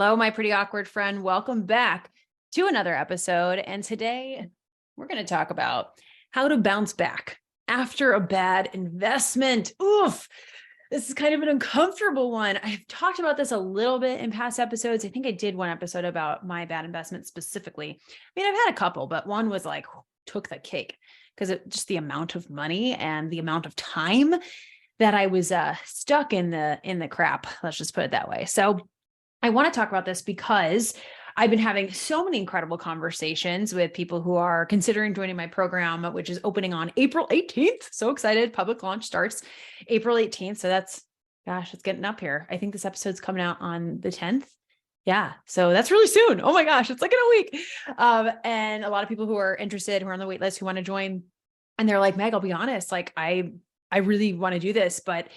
Hello, my pretty awkward friend. Welcome back to another episode. And today we're going to talk about how to bounce back after a bad investment. Oof. This is kind of an uncomfortable one. I've talked about this a little bit in past episodes. I think I did one episode about my bad investment specifically. I mean, I've had a couple, but one was like took the cake because it just the amount of money and the amount of time that I was stuck in the crap. Let's just put it that way. So I want to talk about this because I've been having so many incredible conversations with people who are considering joining my program, which is opening on April 18th. So excited. Public launch starts April 18th. So gosh, it's getting up here. I think this episode's coming out on the 10th. Yeah. So that's really soon. Oh my gosh. It's like in a week. And a lot of people who are interested, who are on the wait list, who want to join. And they're like, Meg, I'll be honest. Like I really want to do this, but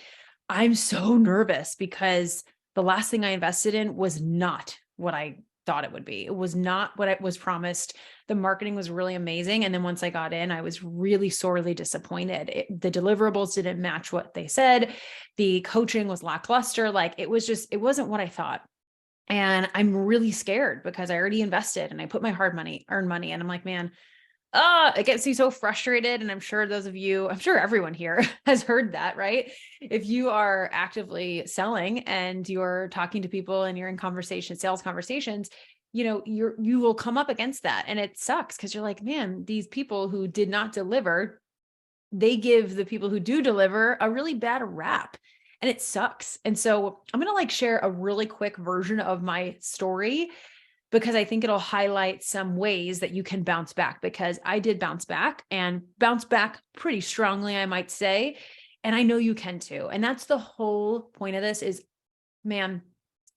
I'm so nervous because the last thing I invested in was not what I thought it would be. It was not what it was promised. The marketing was really amazing. And then once I got in, I was really sorely disappointed. The deliverables didn't match what they said. The coaching was lackluster. Like it wasn't what I thought. And I'm really scared because I already invested and I put my earned money. And I'm like, man, it gets me so frustrated. And I'm sure everyone here has heard that, right? If you are actively selling and you're talking to people and you're in sales conversations, you will come up against that. And it sucks because you're like, man, these people who did not deliver, they give the people who do deliver a really bad rap. And it sucks. And so I'm going to share a really quick version of my story because I think it'll highlight some ways that you can bounce back, because I did bounce back pretty strongly, I might say. And I know you can too. And that's the whole point of this is, man,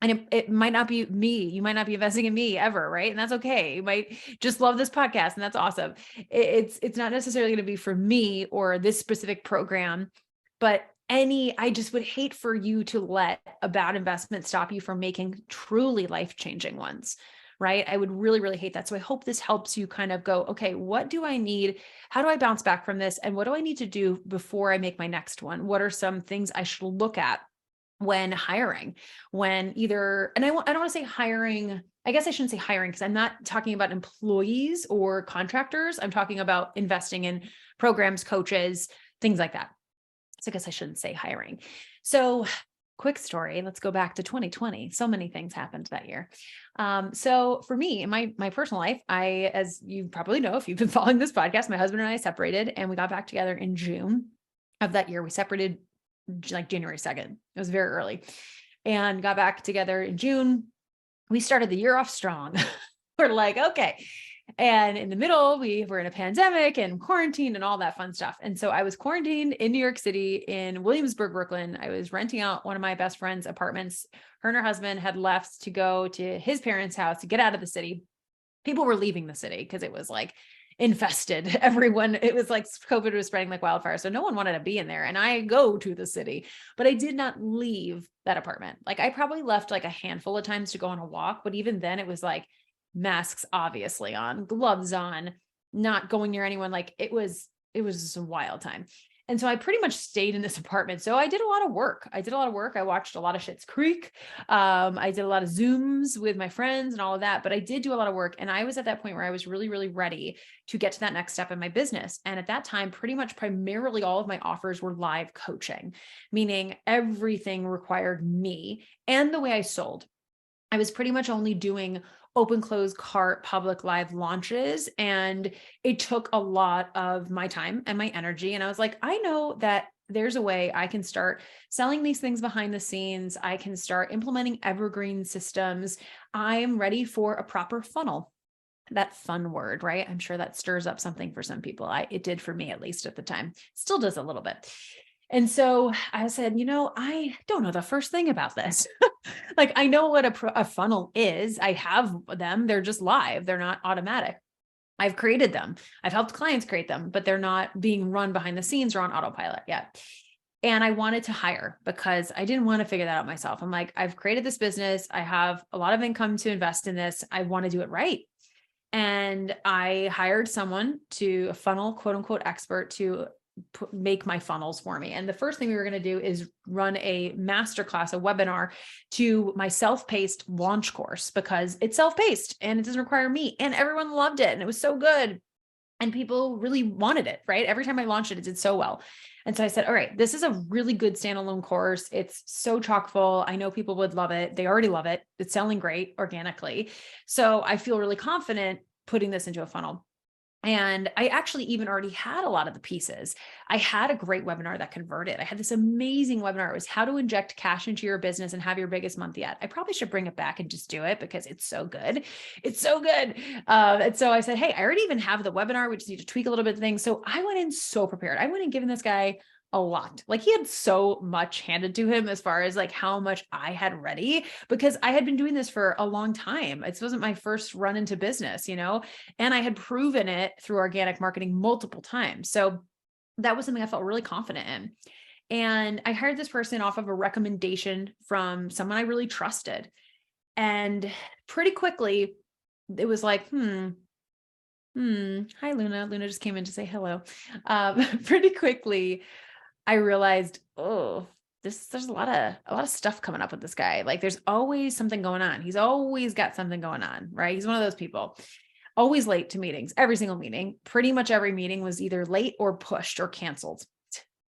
and it might not be me. You might not be investing in me ever, right? And that's okay. You might just love this podcast and that's awesome. It's not necessarily going to be for me or this specific program, but I just would hate for you to let a bad investment stop you from making truly life-changing ones. Right? I would really, really hate that. So I hope this helps you kind of go, okay, what do I need? How do I bounce back from this? And what do I need to do before I make my next one? What are some things I should look at when hiring? And I don't want to say hiring. I guess I shouldn't say hiring because I'm not talking about employees or contractors. I'm talking about investing in programs, coaches, things like that. So I guess I shouldn't say hiring. So quick story. Let's go back to 2020. So many things happened that year. So for me, in my personal life, as you probably know, if you've been following this podcast, my husband and I separated and we got back together in June of that year. We separated like January 2nd. It was very early and got back together in June. We started the year off strong. We're like, okay. And in the middle, we were in a pandemic and quarantine and all that fun stuff. And so I was quarantined in New York City in Williamsburg, Brooklyn. I was renting out one of my best friend's apartments. Her and her husband had left to go to his parents' house to get out of the city. People were leaving the city because it was like infested. It was like COVID was spreading like wildfire. So no one wanted to be in there. And I go to the city, but I did not leave that apartment. Like I probably left like a handful of times to go on a walk, but even then it was like, masks obviously on, gloves on, not going near anyone. Like it was just a wild time. And so I pretty much stayed in this apartment. So I did a lot of work. I watched a lot of Schitt's Creek. I did a lot of Zooms with my friends and all of that, but I did do a lot of work. And I was at that point where I was really, really ready to get to that next step in my business. And at that time, pretty much primarily all of my offers were live coaching, meaning everything required me and the way I sold. I was pretty much only doing open close cart public live launches. And it took a lot of my time and my energy. And I was like, I know that there's a way I can start selling these things behind the scenes. I can start implementing evergreen systems. I'm ready for a proper funnel. That fun word, right? I'm sure that stirs up something for some people. It did for me, at least at the time. Still does a little bit. And so I said, I don't know the first thing about this. Like I know what a funnel is. I have them. They're just live. They're not automatic. I've created them. I've helped clients create them, but they're not being run behind the scenes or on autopilot yet. And I wanted to hire because I didn't want to figure that out myself. I'm like, I've created this business. I have a lot of income to invest in this. I want to do it right. And I hired someone a funnel, quote unquote, expert to make my funnels for me. And the first thing we were going to do is run a masterclass, a webinar to my self-paced launch course, because it's self-paced and it doesn't require me, and everyone loved it. And it was so good. And people really wanted it, right? Every time I launched it, it did so well. And so I said, all right, this is a really good standalone course. It's so chock full. I know people would love it. They already love it. It's selling great organically. So I feel really confident putting this into a funnel. And I actually even already had a lot of the pieces. I had a great webinar that converted. I had this amazing webinar. It was how to inject cash into your business and have your biggest month yet. I probably should bring it back and just do it because it's so good. It's so good. And so I said, hey, I already even have the webinar. We just need to tweak a little bit of things. So I went in so prepared. I went in giving this guy a lot. Like, he had so much handed to him as far as like how much I had ready, because I had been doing this for a long time. It wasn't my first run into business, and I had proven it through organic marketing multiple times. So that was something I felt really confident in. And I hired this person off of a recommendation from someone I really trusted. And pretty quickly it was like, hi, Luna. Luna just came in to say hello. Pretty quickly I realized, there's a lot of stuff coming up with this guy. Like, there's always something going on. He's always got something going on, right? He's one of those people, always late to meetings, every single meeting. Pretty much every meeting was either late or pushed or canceled.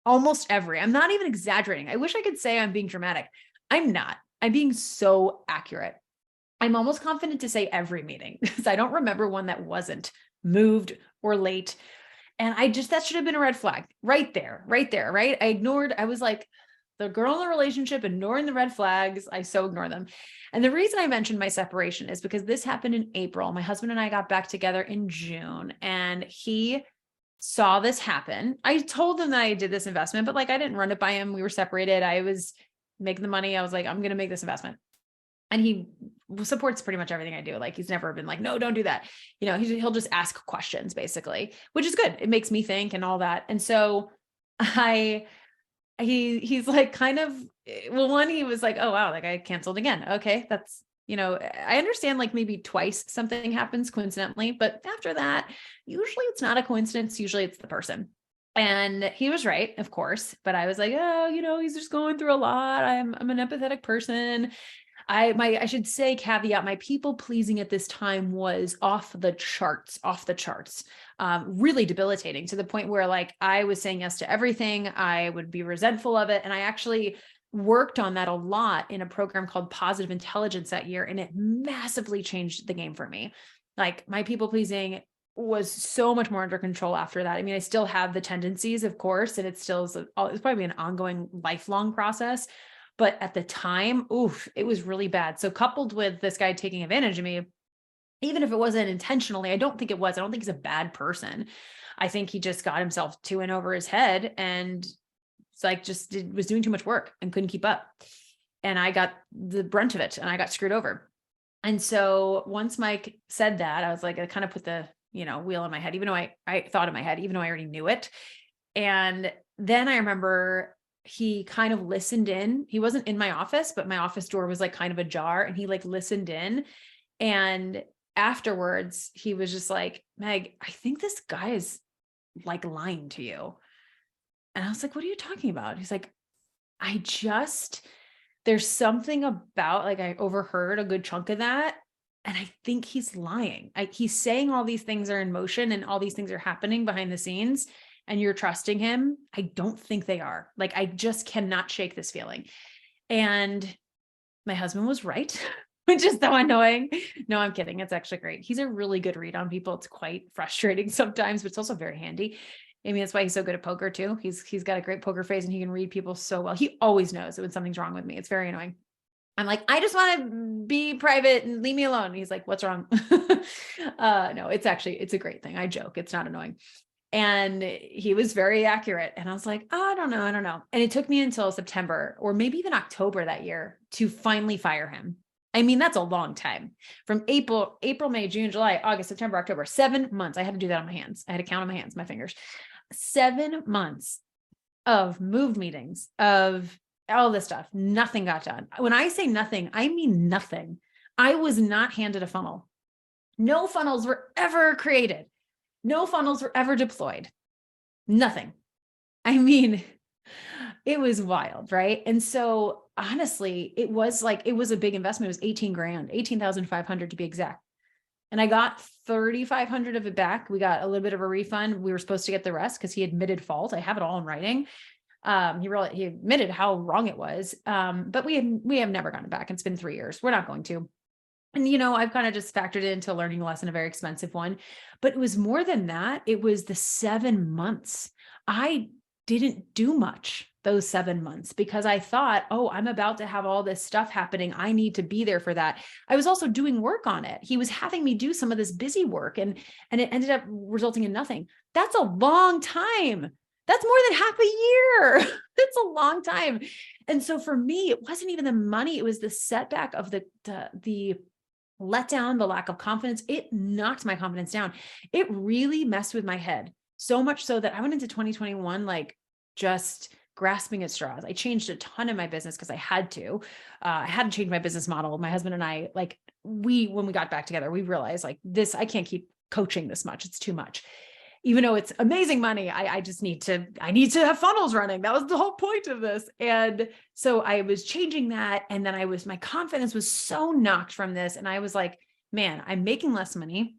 Almost every. I'm not even exaggerating. I wish I could say I'm being dramatic. I'm not. I'm being so accurate. I'm almost confident to say every meeting, because I don't remember one that wasn't moved or late. And that should have been a red flag right there, right? I was like the girl in the relationship, ignoring the red flags. I so ignore them. And the reason I mentioned my separation is because this happened in April. My husband and I got back together in June, and he saw this happen. I told him that I did this investment, but like, I didn't run it by him. We were separated. I was making the money. I was like, I'm going to make this investment. And he supports pretty much everything I do. Like, he's never been like, no, don't do that. He'll just ask questions basically, which is good. It makes me think and all that. And so he's like, kind of, well, one, he was like, oh, wow, like I canceled again. Okay. That's, I understand like maybe twice something happens coincidentally, but after that, usually it's not a coincidence. Usually it's the person. And he was right, of course. But I was like, oh, he's just going through a lot. I'm an empathetic person. I should say, caveat, my people pleasing at this time was off the charts, really debilitating, to the point where like I was saying yes to everything. I would be resentful of it. And I actually worked on that a lot in a program called Positive Intelligence that year. And it massively changed the game for me. Like, my people pleasing was so much more under control after that. I mean, I still have the tendencies, of course, and it's probably an ongoing, lifelong process. But at the time, it was really bad. So coupled with this guy taking advantage of me, even if it wasn't intentionally, I don't think it was. I don't think he's a bad person. I think he just got himself too in over his head, and it's like was doing too much work and couldn't keep up. And I got the brunt of it, and I got screwed over. And so once Mike said that, I was like, I kind of put the wheel in my head, even though I thought in my head, even though I already knew it. And then I remember he kind of listened in. He wasn't in my office, but my office door was like kind of ajar, and he like listened in. And afterwards he was just like, Meg, I think this guy is like lying to you. And I was like, what are you talking about? He's like, there's something about, like, I overheard a good chunk of that, and I think he's lying. He's saying all these things are in motion and all these things are happening behind the scenes, and you're trusting him. I don't think they are. Like, I just cannot shake this feeling. And my husband was right, which is so annoying. No, I'm kidding. It's actually great. He's a really good read on people. It's quite frustrating sometimes, but it's also very handy. I mean, that's why he's so good at poker too. He's got a great poker face, and he can read people so well. He always knows when something's wrong with me. It's very annoying. I'm like, I just want to be private and leave me alone. And he's like, what's wrong? No, it's a great thing. I joke. It's not annoying. And he was very accurate. And I was like, oh, I don't know. And it took me until September or maybe even October that year to finally fire him. I mean, that's a long time. From April, May, June, July, August, September, October, 7 months. I had to do that on my hands. I had to count on my hands, my fingers. 7 months of moved meetings, of all this stuff. Nothing got done. When I say nothing, I mean nothing. I was not handed a funnel. No funnels were ever created. No funnels were ever deployed. Nothing. I mean, it was wild, right? And so honestly, it was a big investment. It was 18 grand, 18,500 to be exact. And I got 3,500 of it back. We got a little bit of a refund. We were supposed to get the rest because he admitted fault. I have it all in writing. He admitted how wrong it was. But we have never gotten it back. It's been 3 years. We're not going to. And, I've kind of just factored it into a learning lesson, a very expensive one, but it was more than that. It was the 7 months. I didn't do much those 7 months because I thought, oh, I'm about to have all this stuff happening. I need to be there for that. I was also doing work on it. He was having me do some of this busy work and it ended up resulting in nothing. That's a long time. That's more than half a year. That's a long time. And so for me, it wasn't even the money. It was the setback of the let down, the lack of confidence. It knocked my confidence down. It really messed with my head so much so that I went into 2021, just grasping at straws. I changed a ton in my business because I had to. I had to change my business model. My husband and I, when we got back together, we realized I can't keep coaching this much. It's too much. Even though it's amazing money, I need to have funnels running. That was the whole point of this. And so I was changing that. And then my confidence was so knocked from this. And I was like, man, I'm making less money.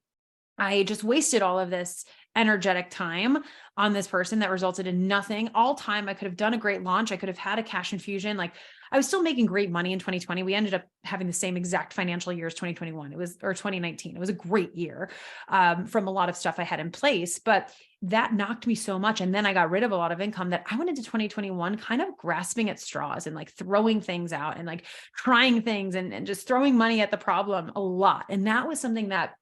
I just wasted all of this energetic time on this person that resulted in nothing. All time, I could have done a great launch. I could have had a cash infusion. I was still making great money in 2020. We ended up having the same exact financial year as 2021. Or 2019. It was a great year from a lot of stuff I had in place, but that knocked me so much. And then I got rid of a lot of income that I went into 2021 kind of grasping at straws and throwing things out and trying things and just throwing money at the problem a lot. And that was something that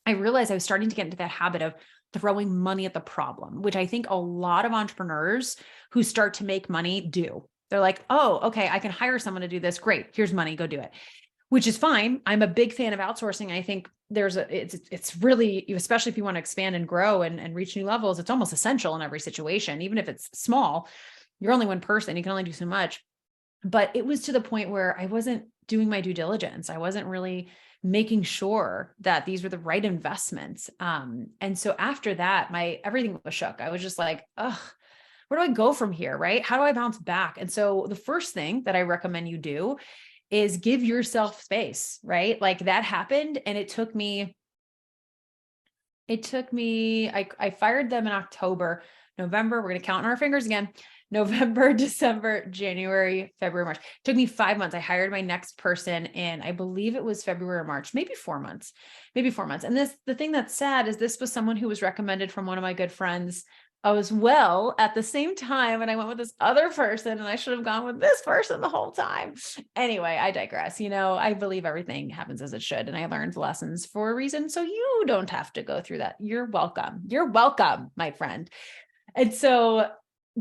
I realized I was starting to get into that habit of throwing money at the problem, which I think a lot of entrepreneurs who start to make money do. They're like, oh, okay, I can hire someone to do this. Great. Here's money. Go do it, which is fine. I'm a big fan of outsourcing. I think it's really, especially if you want to expand and grow and reach new levels, it's almost essential in every situation. Even if it's small, you're only one person, you can only do so much. But it was to the point where I wasn't doing my due diligence. I wasn't really making sure that these were the right investments. And so after that, everything was shook. I was just like, ugh, where do I go from here? Right? How do I bounce back? And so the first thing that I recommend you do is give yourself space, right? That happened. And it took me, I fired them in October, November. We're going to count on our fingers again. November, December, January, February, March. It took me 5 months. I hired my next person in, I believe it was February or March, maybe 4 months. And the thing that's sad is this was someone who was recommended from one of my good friends as well at the same time. And I went with this other person and I should have gone with this person the whole time. Anyway, I digress. I believe everything happens as it should. And I learned lessons for a reason. So you don't have to go through that. You're welcome. You're welcome, my friend. And so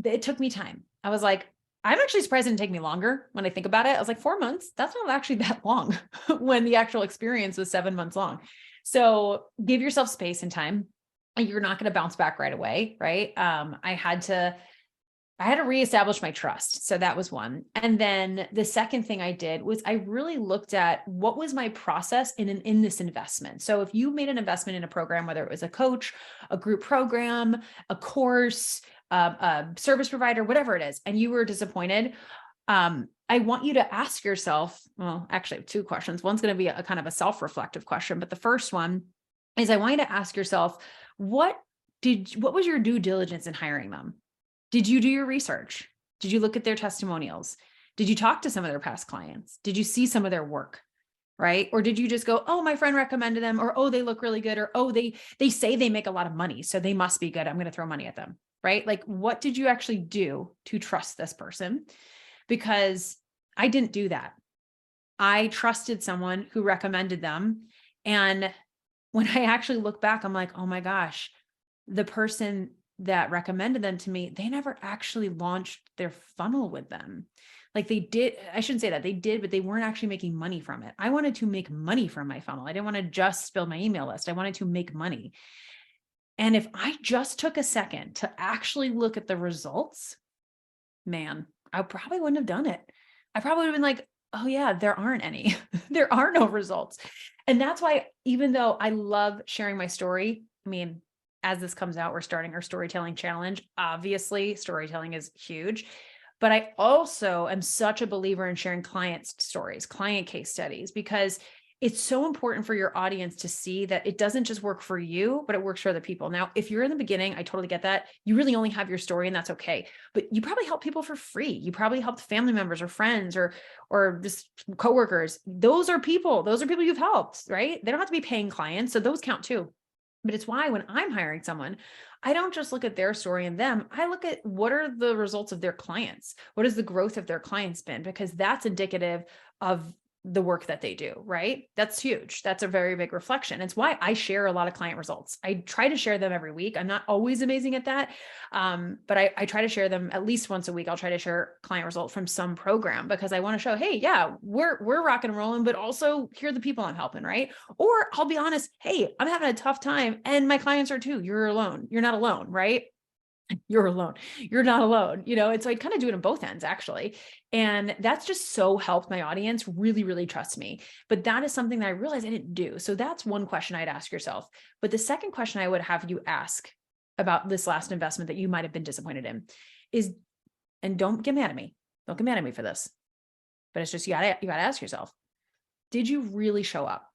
it took me time. I was like, I'm actually surprised it didn't take me longer when I think about it. I was like, 4 months, that's not actually that long when the actual experience was 7 months long. So give yourself space and time. You're not going to bounce back right away. Right. I had to reestablish my trust. So that was one. And then the second thing I did was I really looked at what was my process in this investment. So if you made an investment in a program, whether it was a coach, a group program, a course, a service provider, whatever it is, and you were disappointed, I want you to ask yourself, well, actually I have two questions. One's going to be a kind of a self-reflective question, but the first one is I want you to ask yourself, what was your due diligence in hiring them? Did you do your research? Did you look at their testimonials? Did you talk to some of their past clients? Did you see some of their work? Right? Or did you just go, oh, my friend recommended them, or, oh, they look really good, or, oh, they say they make a lot of money, so they must be good. I'm going to throw money at them. Right? What did you actually do to trust this person? Because I didn't do that. I trusted someone who recommended them. And when I actually look back, I'm like, oh my gosh, the person that recommended them to me, they never actually launched their funnel with them. They did, I shouldn't say that they did, but they weren't actually making money from it. I wanted to make money from my funnel. I didn't want to just build my email list. I wanted to make money. And if I just took a second to actually look at the results, man, I probably wouldn't have done it. I probably would have been like, oh yeah, there aren't any, there are no results. And that's why, even though I love sharing my story, I mean, as this comes out, we're starting our storytelling challenge. Obviously, storytelling is huge. But I also am such a believer in sharing client stories, client case studies, because it's so important for your audience to see that it doesn't just work for you, but it works for other people. Now, if you're in the beginning, I totally get that. You really only have your story and that's okay. But you probably help people for free. You probably helped family members or friends or just coworkers. Those are people you've helped, right? They don't have to be paying clients. So those count too. But it's why when I'm hiring someone, I don't just look at their story and them. I look at what are the results of their clients? What has the growth of their clients been? Because that's indicative of the work that they do, right? That's huge. That's a very big reflection. It's why I share a lot of client results. I try to share them every week. I'm not always amazing at that. But I try to share them at least once a week. I'll try to share client results from some program because I want to show, hey, yeah, we're rocking and rolling, but also here are the people I'm helping, right? Or I'll be honest, hey, I'm having a tough time and my clients are too. You're alone. You're not alone, right? You're alone. You're not alone, and so I kind of do it on both ends actually. And that's just so helped my audience really, really trust me. But that is something that I realized I didn't do. So that's one question I'd ask yourself. But the second question I would have you ask about this last investment that you might have been disappointed in is, and don't get mad at me. Don't get mad at me for this, but it's just, you gotta ask yourself, did you really show up?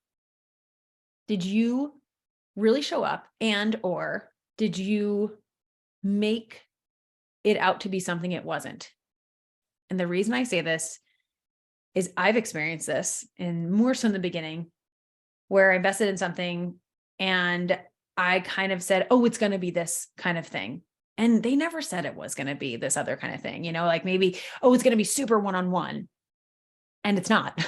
Did you really show up or did you make it out to be something it wasn't? And the reason I say this is I've experienced this, and more so in the beginning, where I invested in something and I kind of said, oh, it's going to be this kind of thing. And they never said it was going to be this other kind of thing, like maybe, oh, it's going to be super one-on-one. And it's not.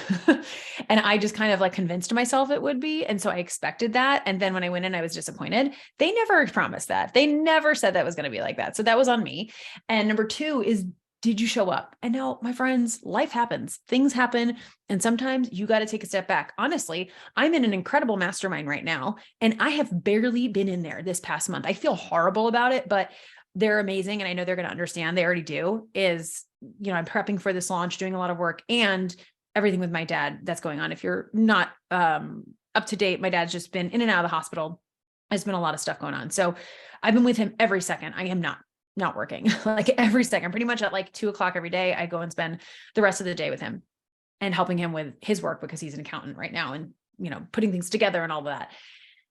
And I just kind of like convinced myself it would be. And so I expected that. And then when I went in, I was disappointed. They never promised that. They never said that was going to be like that. So that was on me. And number two is, did you show up? And now, my friends, life happens, things happen. And sometimes you got to take a step back. Honestly, I'm in an incredible mastermind right now, and I have barely been in there this past month. I feel horrible about it, but they're amazing. And I know they're going to understand. They already do. I'm prepping for this launch, doing a lot of work and everything with my dad that's going on. If you're not up to date, my dad's just been in and out of the hospital. There's been a lot of stuff going on. So I've been with him every second. I am not working like every second, pretty much at like 2:00 every day. I go and spend the rest of the day with him and helping him with his work because he's an accountant right now and, putting things together and all that.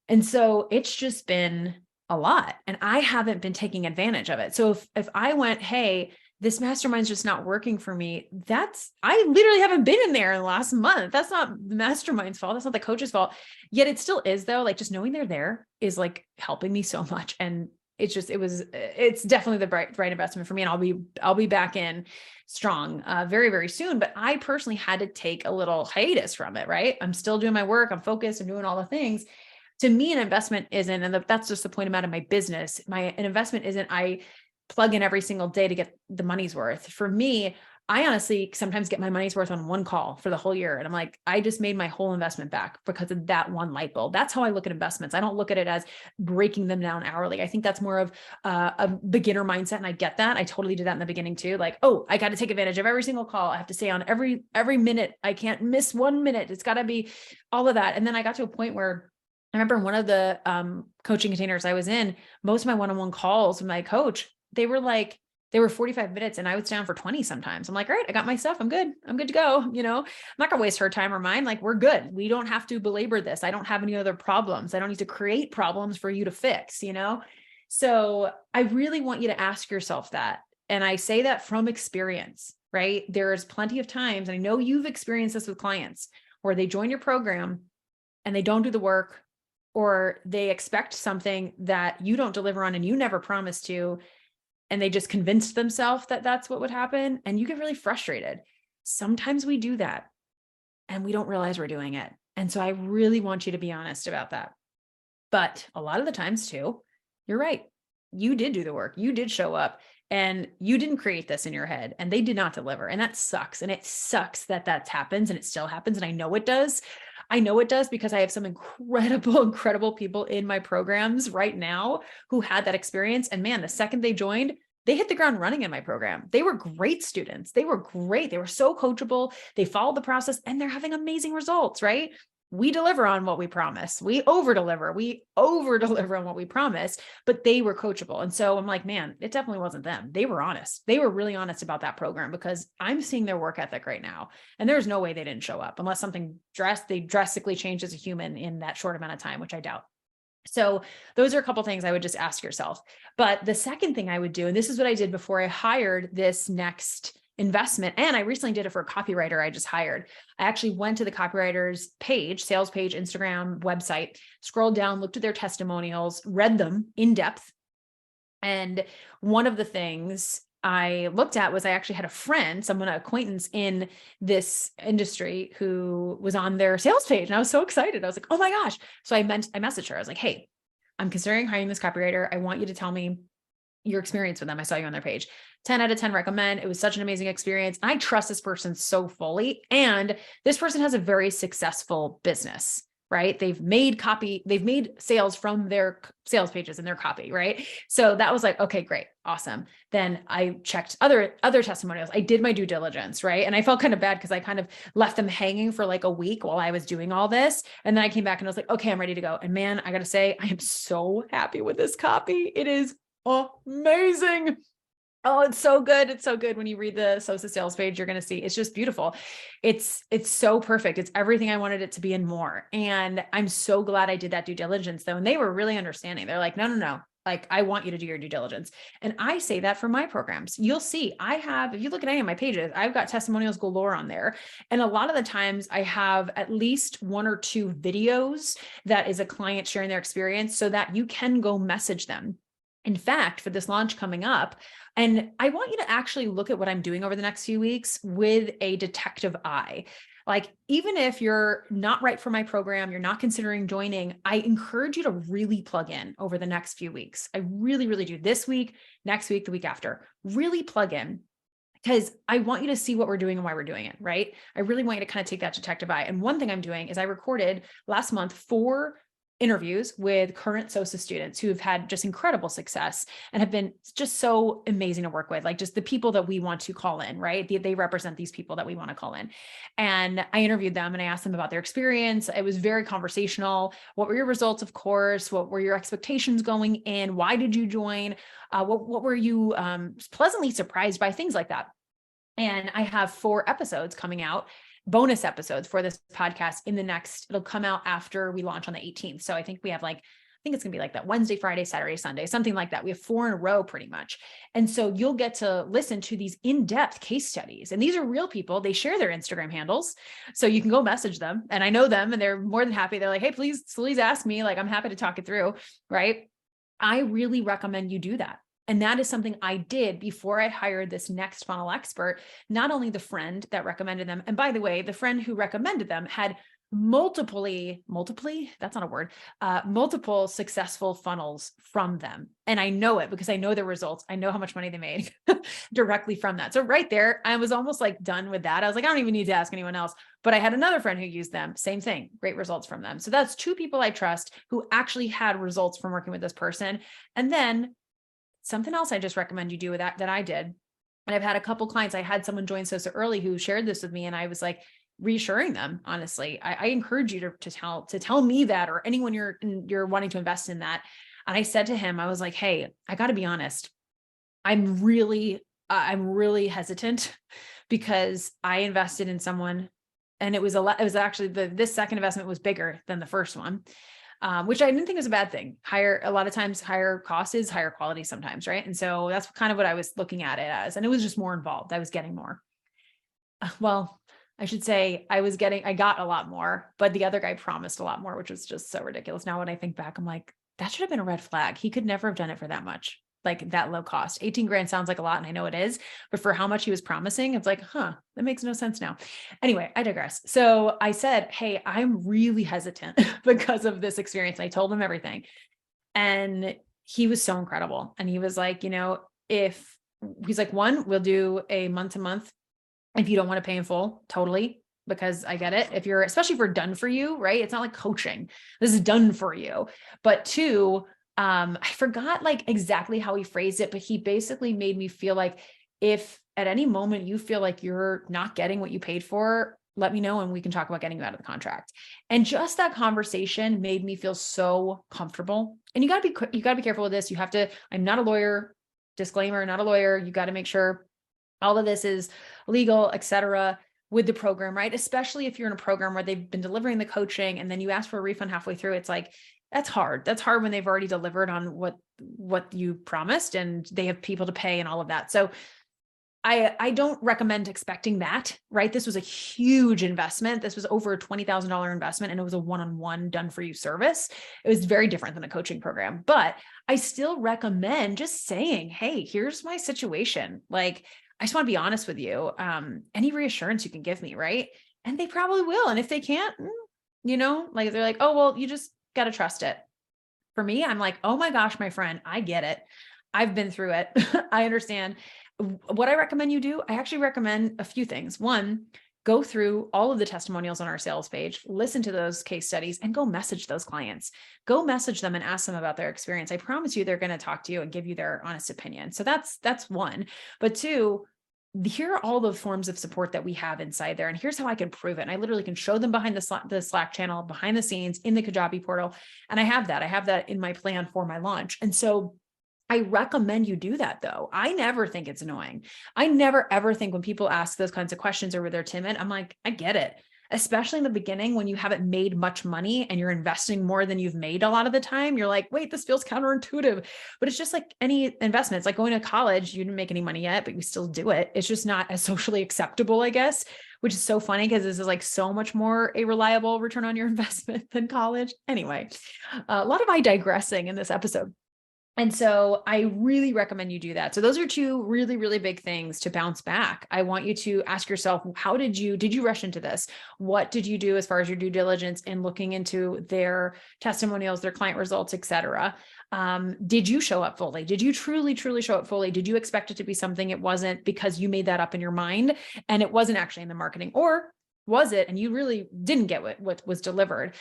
And so it's just been a lot, and I haven't been taking advantage of it. So if I went, hey, this mastermind's just not working for me, I literally haven't been in there in the last month. That's not the mastermind's fault. That's not the coach's fault. Yet it still is though. Like just knowing they're there is like helping me so much. And it's definitely the right investment for me. And I'll be back in strong, very, very soon. But I personally had to take a little hiatus from it, right? I'm still doing my work. I'm focused. I'm doing all the things. To me, an investment isn't, and that's just the point I'm at in my business. An investment isn't, I plug in every single day to get the money's worth. For me, I honestly sometimes get my money's worth on one call for the whole year. And I'm like, I just made my whole investment back because of that one light bulb. That's how I look at investments. I don't look at it as breaking them down hourly. I think that's more of a beginner mindset. And I get that. I totally did that in the beginning too. Like, oh, I got to take advantage of every single call. I have to stay on every minute. I can't miss 1 minute. It's got to be all of that. And then I got to a point where I remember one of the coaching containers I was in, most of my one-on-one calls with my coach, they were 45 minutes and I would stay on for 20 sometimes. I'm like, all right, I got my stuff. I'm good. I'm good to go. I'm not going to waste her time or mine. Like we're good. We don't have to belabor this. I don't have any other problems. I don't need to create problems for you to fix, So I really want you to ask yourself that. And I say that from experience, right? There's plenty of times, and I know you've experienced this with clients, where they join your program and they don't do the work, or they expect something that you don't deliver on and you never promised to, and they just convinced themselves that that's what would happen. And you get really frustrated. Sometimes we do that and we don't realize we're doing it. And so I really want you to be honest about that. But a lot of the times too, you're right. You did do the work. You did show up and you didn't create this in your head, and they did not deliver. And that sucks. And it sucks that happens, and it still happens. And I know it does. I know it does because I have some incredible people in my programs right now who had that experience. And man, the second they joined, they hit the ground running in my program. They were great students. They were great. They were so coachable. They followed the process and they're having amazing results, right? we deliver on what we promise. We over deliver on what we promise, but they were coachable. And so I'm like, man, it definitely wasn't them. They were honest. They were really honest about that program, because I'm seeing their work ethic right now. And there's no way they didn't show up unless they drastically changed as a human in that short amount of time, which I doubt. So those are a couple of things I would just ask yourself. But the second thing I would do, and this is what I did before I hired this next investment, and I recently did it for a copywriter I just hired. I actually went to the copywriter's page, sales page, Instagram, website, scrolled down, looked at their testimonials, read them in depth. And one of the things I looked at was I actually had a friend, an acquaintance in this industry, who was on their sales page. And I was so excited. I was like, oh my gosh. So I messaged her. I was like, hey, I'm considering hiring this copywriter. I want you to tell me your experience with them. I saw you on their page. 10 out of 10 recommend. It was such an amazing experience. I trust this person so fully. And this person has a very successful business, right? They've made sales from their sales pages and their copy, right? So that was like, okay, great. Awesome. Then I checked other testimonials. I did my due diligence, right? And I felt kind of bad because I kind of left them hanging for like a week while I was doing all this. And then I came back and I was like, okay, I'm ready to go. And man, I got to say, I am so happy with this copy. It is amazing. Oh, it's so good. It's so good. When you read the Sosa sales page, you're going to see it's just beautiful. It's so perfect. It's everything I wanted it to be and more. And I'm so glad I did that due diligence though. And they were really understanding. They're like, no. Like, I want you to do your due diligence. And I say that for my programs. You'll see if you look at any of my pages, I've got testimonials galore on there. And a lot of the times I have at least 1 or 2 videos that is a client sharing their experience so that you can go message them. In fact, for this launch coming up, and I want you to actually look at what I'm doing over the next few weeks with a detective eye. Like, even if you're not right for my program, you're not considering joining, I encourage you to really plug in over the next few weeks. I really, really do. This week, next week, the week after, really plug in, because I want you to see what we're doing and why we're doing it, right? I really want you to kind of take that detective eye. And one thing I'm doing is I recorded last month 4 interviews with current SOSA students who have had just incredible success and have been just so amazing to work with, like just the people that we want to call in, right? They represent these people that we want to call in. And I interviewed them and I asked them about their experience. It was very conversational. What were your results, of course? What were your expectations going in? Why did you join? What were you pleasantly surprised by? Things like that. And I have 4 episodes coming out, bonus episodes for this podcast it'll come out after we launch on the 18th. So I think it's going to be like that Wednesday, Friday, Saturday, Sunday, something like that. We have 4 in a row pretty much. And so you'll get to listen to these in-depth case studies. And these are real people. They share their Instagram handles. So you can go message them. And I know them and they're more than happy. They're like, hey, please ask me. Like, I'm happy to talk it through. Right. I really recommend you do that. And that is something I did before I hired this next funnel expert. Not only the friend that recommended them, and by the way, the friend who recommended them had multiple successful funnels from them. And I know it because I know the results. I know how much money they made directly from that. So right there, I was almost like done with that. I was like, I don't even need to ask anyone else, but I had another friend who used them. Same thing, great results from them. So that's 2 people I trust who actually had results from working with this person. And then something else I just recommend you do with that I did. And I've had a couple clients. I had someone join SOSA early who shared this with me. And I was like reassuring them, honestly, I encourage you to tell me that, or anyone you're wanting to invest in that. And I said to him, I was like, hey, I got to be honest. I'm really hesitant because I invested in someone and it was actually this second investment was bigger than the first one. Which I didn't think was a bad thing. A lot of times higher cost is higher quality sometimes, right? And so that's kind of what I was looking at it as. And it was just more involved. I was getting more. Well, I should say I got a lot more, but the other guy promised a lot more, which was just so ridiculous. Now, when I think back, I'm like, that should have been a red flag. He could never have done it for that much, like that low cost. 18 grand sounds like a lot. And I know it is, but for how much he was promising, it's like, that makes no sense now. Anyway, I digress. So I said, hey, I'm really hesitant because of this experience. I told him everything. And he was so incredible. And he was like, he's like, 1, we'll do a month to month. If you don't want to pay in full, totally, because I get it. Especially if we're done for you, right? It's not like coaching. This is done for you. But 2, I forgot like exactly how he phrased it, but he basically made me feel like if at any moment you feel like you're not getting what you paid for, let me know and we can talk about getting you out of the contract. And just that conversation made me feel so comfortable. And you got to be careful with this. I'm not a lawyer, disclaimer, not a lawyer. You got to make sure all of this is legal, et cetera, with the program, right? Especially if you're in a program where they've been delivering the coaching and then you ask for a refund halfway through. It's like, that's hard. That's hard when they've already delivered on what you promised and they have people to pay and all of that. So I don't recommend expecting that, right? This was a huge investment. This was over a $20,000 investment and it was a one-on-one done for you service. It was very different than a coaching program, but I still recommend just saying, hey, here's my situation. Like, I just want to be honest with you. Any reassurance you can give me, right? And they probably will. And if they can't, like they're like, oh, well, you just got to trust it. For me, I'm like, oh my gosh, my friend, I get it. I've been through it. I understand. What I recommend you do, I actually recommend a few things. One, go through all of the testimonials on our sales page, listen to those case studies, and go message those clients. Go message them and ask them about their experience. I promise you, they're going to talk to you and give you their honest opinion. So that's one. But two, here are all the forms of support that we have inside there. And here's how I can prove it. And I literally can show them behind the Slack channel, behind the scenes in the Kajabi portal. And I have that in my plan for my launch. And so I recommend you do that though. I never think it's annoying. I never ever think when people ask those kinds of questions or they're timid, I'm like, I get it. Especially in the beginning when you haven't made much money and you're investing more than you've made a lot of the time, you're like, wait, this feels counterintuitive. But it's just like any investment. It's like going to college. You didn't make any money yet, but you still do it. It's just not as socially acceptable, I guess, which is so funny because this is like so much more a reliable return on your investment than college. Anyway, a lot of my digressing in this episode. And so I really recommend you do that. So those are two really, really big things to bounce back. I want you to ask yourself, did you rush into this? What did you do as far as your due diligence in looking into their testimonials, their client results, et cetera? Did you show up fully? Did you truly, truly show up fully? Did you expect it to be something it wasn't because you made that up in your mind and it wasn't actually in the marketing? Or was it, and you really didn't get what was delivered?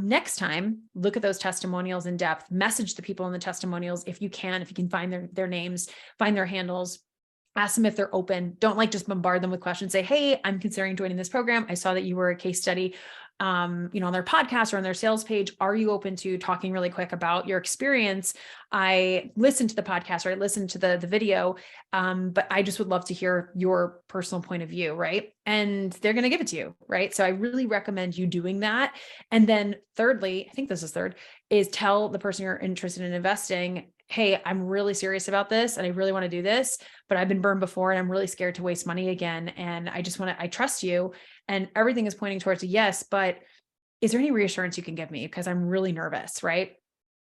Next time, look at those testimonials in depth, message the people in the testimonials if you can find their names, find their handles, ask them if they're open. Don't just bombard them with questions. Say, hey, I'm considering joining this program. I saw that you were a case study, on their podcast or on their sales page. Are you open to talking really quick about your experience? I listened to the podcast or I listened to the video, but I just would love to hear your personal point of view, right? And they're going to give it to you, right? So I really recommend you doing that. And then thirdly, I think this is third, is tell the person you're interested in investing, hey, I'm really serious about this and I really want to do this, but I've been burned before and I'm really scared to waste money again. And I trust you and everything is pointing towards a yes, but is there any reassurance you can give me? Because I'm really nervous, right?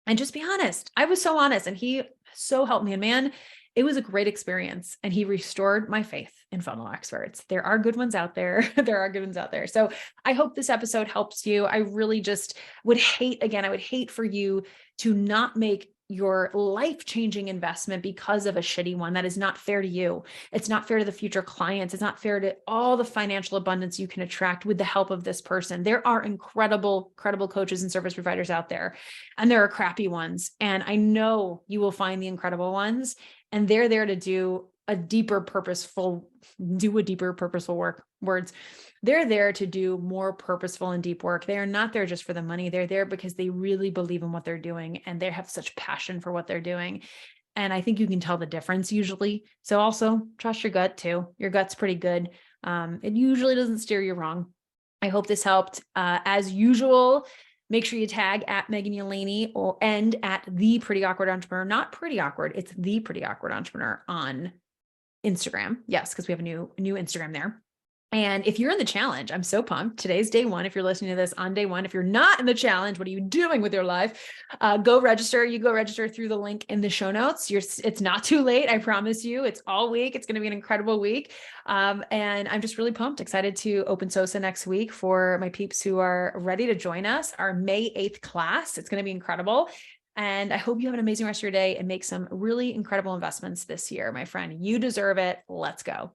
And just be honest. I was so honest and he so helped me. And man, it was a great experience. And he restored my faith in funnel experts. There are good ones out there. There are good ones out there. So I hope this episode helps you. I really just I would hate for you to not make your life-changing investment because of a shitty one. That is not fair to you. It's not fair to the future clients. It's not fair to all the financial abundance you can attract with the help of this person. There are incredible coaches and service providers out there, and there are crappy ones. And I know you will find the incredible ones, and they're there to do a deeper purposeful work. They're there to do more purposeful and deep work. They are not there just for the money. They're there because they really believe in what they're doing and they have such passion for what they're doing. And I think you can tell the difference usually. So also trust your gut too. Your gut's pretty good. It usually doesn't steer you wrong. I hope this helped. As usual, make sure you tag at Megan Yelaney and at The Pretty Awkward Entrepreneur, not Pretty Awkward. It's The Pretty Awkward Entrepreneur on Instagram. Yes, because we have a new Instagram there. And if you're in the challenge, I'm so pumped. Today's day one. If you're listening to this on day one, if you're not in the challenge, what are you doing with your life? Go register. You go register through the link in the show notes. It's not too late. I promise you. It's all week. It's going to be an incredible week. And I'm just really pumped, excited to open SOSA next week for my peeps who are ready to join us, our May 8th class. It's going to be incredible. And I hope you have an amazing rest of your day and make some really incredible investments this year, my friend. You deserve it. Let's go.